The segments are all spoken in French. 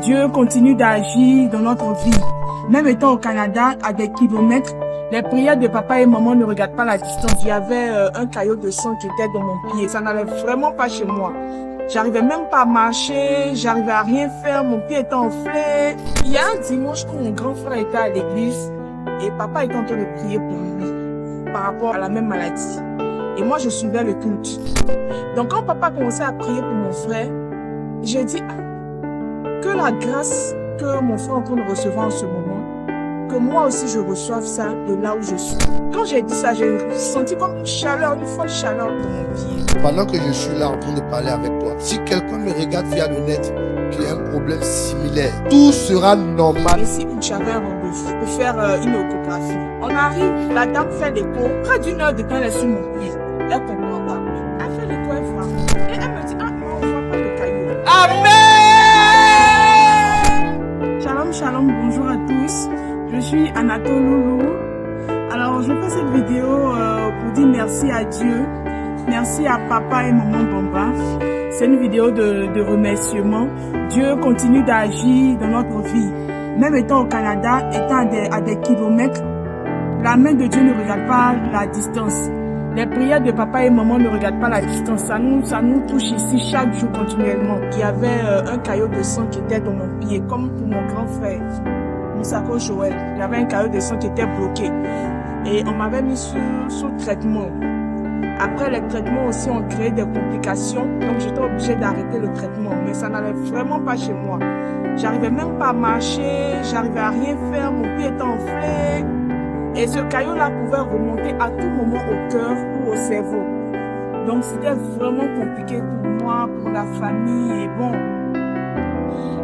Dieu continue d'agir dans notre vie. Même étant au Canada, à des kilomètres, les prières de papa et maman ne regardent pas la distance. Il y avait un caillot de sang qui était dans mon pied. Ça n'allait vraiment pas chez moi. J'arrivais même pas à marcher, j'arrivais à rien faire, mon pied était enflé. Il y a un dimanche où mon grand frère était à l'église et papa était en train de prier pour lui par rapport à la même maladie. Et moi, je suivais le culte. Donc quand papa commençait à prier pour mon frère, j'ai dit que la grâce que mon frère est en train de recevoir en ce moment, que moi aussi je reçoive ça de là où je suis. Quand j'ai dit ça, j'ai senti comme une chaleur, une folle chaleur dans mon pied. Pendant que je suis là en train de parler avec toi, si quelqu'un me regarde via le net qui a un problème similaire, tout sera normal. Ici où j'avais un rendez-vous pour faire une échographie. On arrive, la dame fait l'écho, près d'une heure de temps elle est sur mon pied. Elle comprend pas. Elle fait l'écho, elle voit. Et elle me dit, non, on voit pas le caillou. Amen! Shalom, shalom, bonjour à tous. Je suis Anatole Loulou. Alors, je fais cette vidéo pour dire merci à Dieu. Merci à papa et maman Bamba. C'est une vidéo de remerciement. Dieu continue d'agir dans notre vie. Même étant au Canada, étant à des kilomètres, la main de Dieu ne regarde pas la distance. Les prières de papa et maman ne regardent pas la distance. Ça nous touche ici chaque jour continuellement. Il y avait un caillot de sang qui était dans mon pied, comme pour mon grand frère. Moussako Joël, il y avait un caillot de sang qui était bloqué et on m'avait mis sous traitement. Après les traitements aussi ont créé des complications, donc j'étais obligée d'arrêter le traitement, mais ça n'allait vraiment pas chez moi. J'arrivais même pas à marcher, j'arrivais à rien faire, mon pied était enflé et ce caillot-là pouvait remonter à tout moment au cœur ou au cerveau. Donc c'était vraiment compliqué pour moi, pour la famille et bon.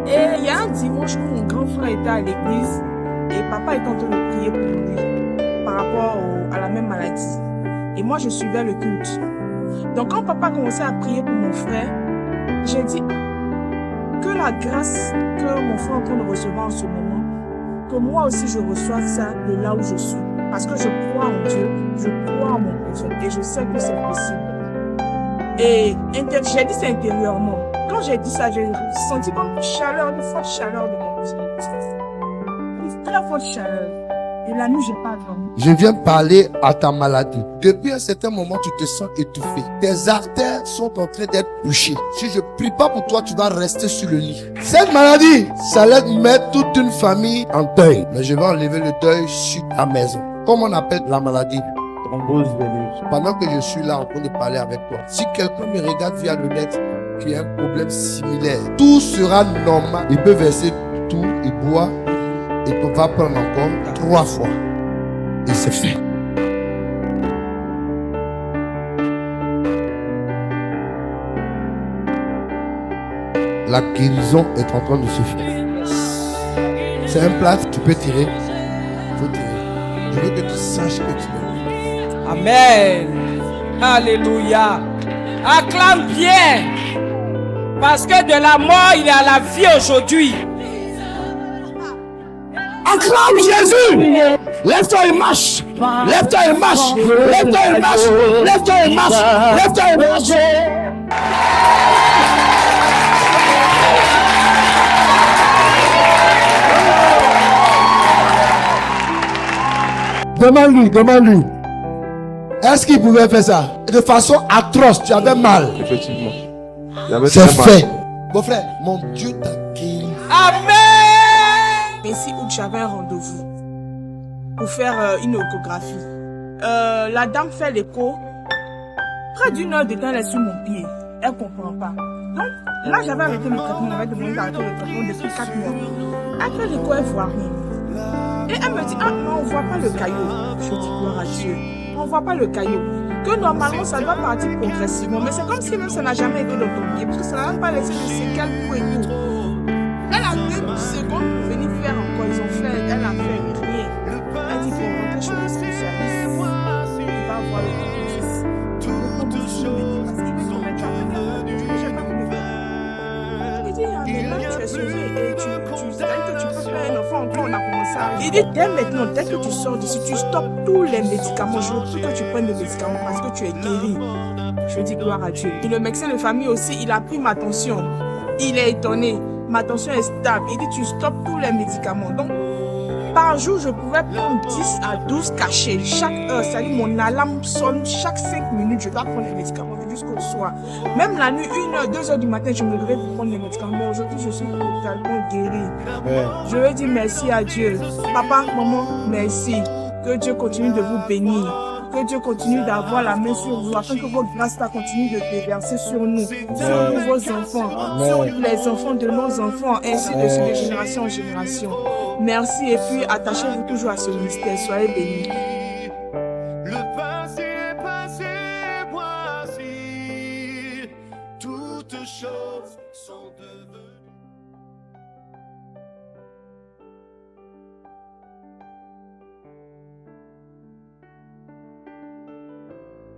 Et il y a un dimanche où mon grand frère était à l'église et papa était en train de prier pour lui par rapport à la même maladie. Et moi, je suivais le culte. Donc quand papa commençait à prier pour mon frère, j'ai dit que la grâce que mon frère est en train de recevoir en ce moment, que moi aussi je reçoive ça de là où je suis. Parce que je crois en Dieu, je crois en mon prophète et je sais que c'est possible. Et j'ai dit ça intérieurement. Quand j'ai dit ça, j'ai senti comme une chaleur, une forte chaleur de mon pied. Une très forte chaleur. Et la nuit, j'ai pas dormi. Je viens parler à ta maladie. Depuis un certain moment, tu te sens étouffé. Tes artères sont en train d'être bouchées. Si je prie pas pour toi, tu vas rester sur le lit. Cette maladie, ça laisse mettre toute une famille en deuil. Mais je vais enlever le deuil sur ta maison. Comment on appelle la maladie? Thrombose veineuse. Pendant que je suis là en train de parler avec toi, si quelqu'un me regarde via le net qui a un problème similaire, tout sera normal. Il peut verser tout, il boit, et on va prendre encore 3 fois. Et c'est fait. La guérison est en train de se faire. C'est un plat, tu peux tirer. Il faut tirer. Je veux que tu saches que tu es. Amen. Alléluia. Acclame bien. Parce que de la mort, il y a la vie aujourd'hui. Acclame Jésus. Lève-toi et marche. Lève-toi et marche. Lève-toi et marche. Lève-toi et marche. Lève-toi et marche. Demande-lui, demande-lui. Est-ce qu'il pouvait faire ça? De façon atroce, tu avais mal. Effectivement. C'est fait. Mon frère, mon Dieu t'a guéri. Amen. Ici où j'avais un rendez-vous pour faire une échographie. La dame fait l'écho. Près d'une heure de temps, elle est sur mon pied. Elle comprend pas. Donc là, j'avais arrêté le traitement. On avait demandé d'arrêter le traitement depuis 4 mois. Après l'écho, elle voit rien. Et elle me dit, non, on voit pas le caillot. Je dis, gloire à Dieu. On voit pas le caillot. Que normalement, ça doit partir progressivement. Mais c'est comme si même ça n'a jamais été dans ton pied. Parce que ça n'a même pas laissé de séquelles pour et tout. Elle a 2 secondes pour venir faire encore. Ils ont fait, elle a fait rien. Elle dit, faut rentrer chez le spécialiste. Il va voir le fils. Parce qu'il veut qu'on mette la main. J'ai pas voulu faire. Il dit, mais là, tu es sauvé. Et tu peux faire un enfant encore. On a commencé à. Il dit, dès maintenant, dès que tu sors d'ici, tu stoppes tous les médicaments. Je veux plus que tu prennes de médicaments parce que tu es guéri. Je dis gloire à Dieu. Et le médecin de famille aussi, il a pris ma tension. Il est étonné. ma tension est stable. Il dit, tu stoppes tous les médicaments. Donc, par jour, je pouvais prendre 10 à 12 cachets. Chaque heure, c'est-à-dire mon alarme sonne chaque 5 minutes, je dois prendre les médicaments jusqu'au soir. Même la nuit, 1h, 2h du matin, je me levais pour prendre les médicaments. Mais aujourd'hui, je suis totalement guérie. Je veux dire merci à Dieu. Papa, maman, merci. Que Dieu continue de vous bénir. Que Dieu continue d'avoir la main sur vous, afin que votre grâce continue de déverser sur nous, sur tous vos enfants, sur les enfants de nos enfants, ainsi de suite de génération en génération. Merci et puis attachez-vous toujours à ce mystère. Soyez bénis. Le passé est passé, voici toutes choses sont